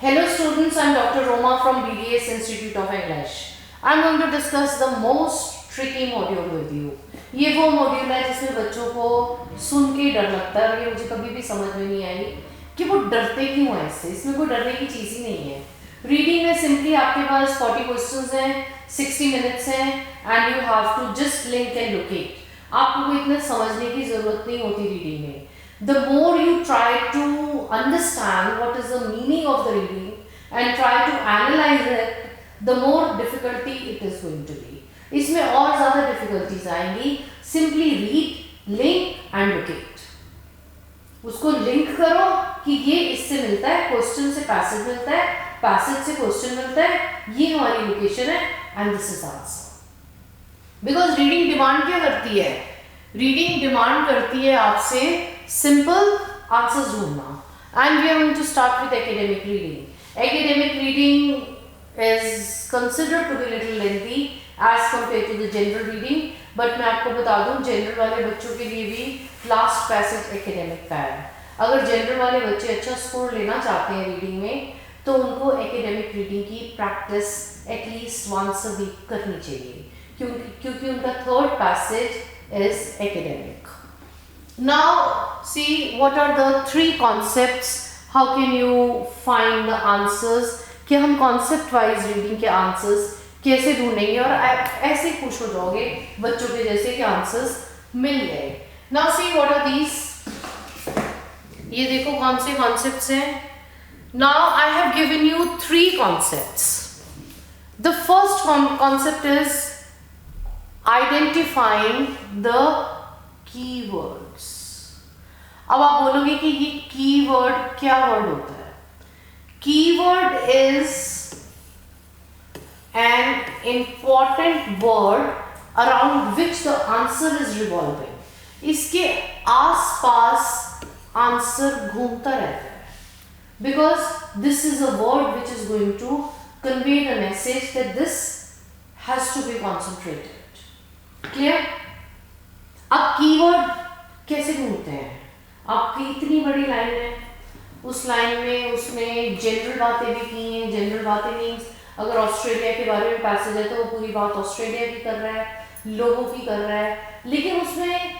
Hello students, I am Dr. Roma from BDS Institute of English. I am going to discuss the most tricky module with you. ये वो module है जिसमें बच्चों को सुन के डर लगता है और ये मुझे कभी भी समझ में नहीं आई कि वो डरते क्यों हैं इससे। इसमें कोई डरने की चीज़ ही नहीं है। रीडिंग में सिंपली आपके पास 40 क्वेश्चंस हैं, 60 मिनट्स हैं and you have to just link and locate. आपको कोई इतना समझने की ज़रूरत नहीं होती रीडिंग में। The more you try to understand what is the meaning of the reading and try to analyze it, the more difficulty it is going to be. इसमें और ज़्यादा difficulties आएंगी. Simply read, link and locate. उसको link करो कि ये इससे मिलता है, क्वेश्चन से पैसेज मिलता है, पैसेज से क्वेश्चन मिलता है, ये हमारी लोकेशन है and this is answer. Because reading demand क्या करती है? रीडिंग डिमांड करती है आपसे सिंपल आंसर्स ढूंढना and we are going to start with academic reading. Academic reading is considered to be little lengthy as compare to the general reading, but मैं आपको बता दूं जनरल वाले बच्चों के लिए भी लास्ट पैसेज एकेडमिक का है. अगर जनरल वाले बच्चे अच्छा स्कोर लेना चाहते हैं रीडिंग में तो उनको एकेडमिक रीडिंग की practice at least once a week करनी चाहिए क्योंकि उनका third passage is academic. Now see what are the three concepts, how can you find the answers, कि हम concept wise reading के answers कैसे ढूंढेंगे और ऐसे खुश हो जाओगे बच्चों के जैसे कि answers मिल गए. Now see what are these, ये देखो कौन से concepts हैं. Now I have given you three concepts. The first concept is identifying the keywords. अब आप बोलोगे कि ये कीवर्ड क्या वर्ड होता है? Keyword is an important word around which the answer is revolving. इसके आसपास आंसर घूमता रहता है because this is a word which is going to convey the message that this has to be concentrated. Clear? अब keyword कैसे ढूंढते हैं? आपकी इतनी बड़ी लाइन है, उस लाइन में उसने जनरल बातें भी की हैं. जनरल बातें मीन्स अगर ऑस्ट्रेलिया के बारे में पैसेज है तो वो पूरी बात ऑस्ट्रेलिया की कर रहा है, लोगों की कर रहा है. लेकिन उसमें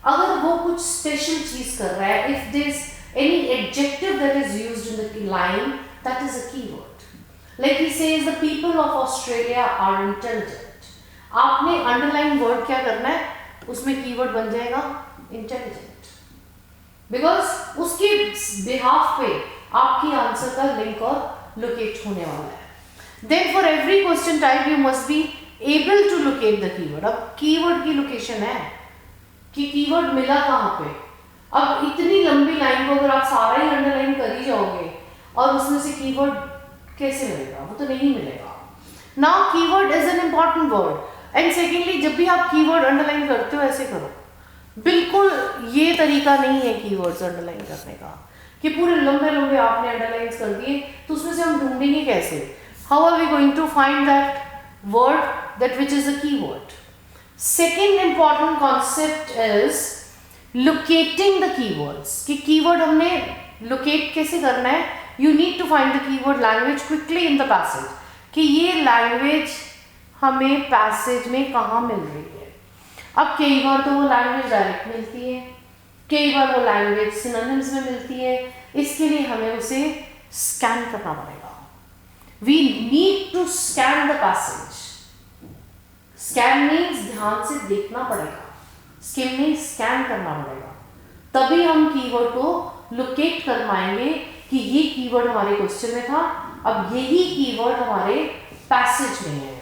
अगर वो कुछ स्पेशल चीज कर रहा है, if there is any adjective that is used in the line, that is a keyword. Like he says the people of Australia are intelligent. आपने अंडरलाइन वर्ड क्या करना है, उसमें कीवर्ड बन जाएगा इंटेलिजेंट, बिकॉज उसके बिहाफ पे आपकी आंसर का लिंक और लोकेट होने वाला है. Then for every question type you must be able to locate the keyword. अब कीवर्ड की लोकेशन है कि कीवर्ड मिला कहाँ पे. अब इतनी लंबी लाइन को अगर आप सारा ही अंडरलाइन कर ही जाओगे और उसमें से कीवर्ड कैसे मिलेगा? वो तो नहीं मिलेगा. Now keyword is an important word. And secondly जब भी आप कीवर्ड अंडरलाइन करते हो ऐसे करो. बिल्कुल ये तरीका नहीं है कीवर्ड्स अंडरलाइन करने का कि पूरे लंबे लंबे आपने अंडरलाइन कर दिए तो उसमें से हम ढूंढेंगे कैसे? How are we going to find that word that which is a keyword? Second important concept is locating the keywords. कि कीवर्ड हमने लोकेट कैसे करना है? You need to find the keyword language quickly in the passage, कि ये language हमें passage में कहाँ मिल रही है. अब कई बार तो वो लैंग्वेज डायरेक्ट मिलती है, कई बार वो लैंग्वेज सिनोनिम्स में मिलती है. इसके लिए हमें उसे स्कैन करना पड़ेगा. We need to scan the passage. Scan means ध्यान से देखना पड़ेगा, स्किम में स्कैन करना पड़ेगा, तभी हम कीवर्ड को लोकेट कर पाएंगे कि ये कीवर्ड हमारे क्वेश्चन में था, अब यही कीवर्ड हमारे पैसेज में है.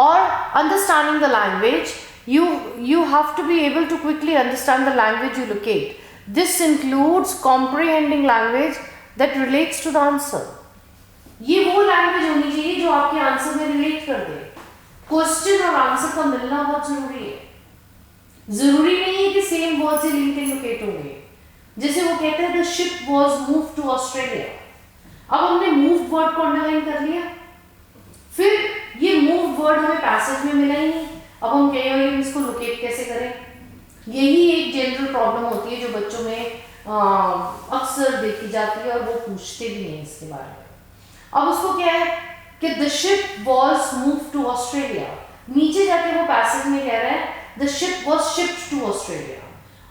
और understanding the language, you have to be able to quickly understand the language you locate. This includes comprehending language that relates to the answer. ये वो लैंग्वेज होनी चाहिए जो आपके आंसर में रिलेट कर दे. क्वेश्चन और आंसर का मिलना बहुत जरूरी है. जरूरी नहीं है कि सेम वर्ड से लिंक एंड लोकेट होंगे. जैसे वो कहते हैं the ship was move to Australia. अब हमने मूव वर्ड को अंडरलाइन कर लिया, फिर ये मूव वर्ड हमें पैसेज में मिला ही नहीं. अब हम कहेंगे इसको लोकेट कैसे करें? यही एक जनरल प्रॉब्लम होती है जो बच्चों में अक्सर देखी जाती है और वो पूछते भी नहीं इसके बारे में. अब उसको क्या है कि the ship was move to Australia, नीचे जाके वो पैसेज में कह रहा है the ship was shift to Australia.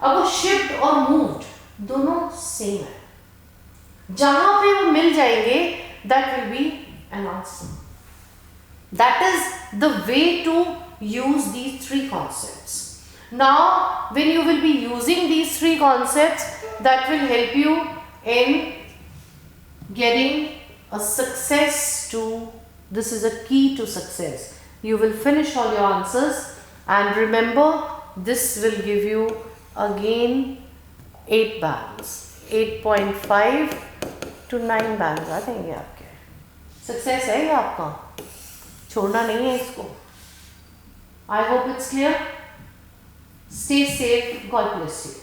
अब वो शिफ्ट और मूव्ड दोनों सेम है, जहां पे वो मिल जाएंगे that will be an answer. That is the way to use these three concepts. Now when you will be using these three concepts, that will help you in getting a success to, this is a key to success. You will finish all your answers, and remember this will give you again 8 bands, 8.5 to 9 bands आ जाएंगे आपके। Success है ये आपका, छोड़ना नहीं है इसको। I hope it's clear. Stay safe. God bless you.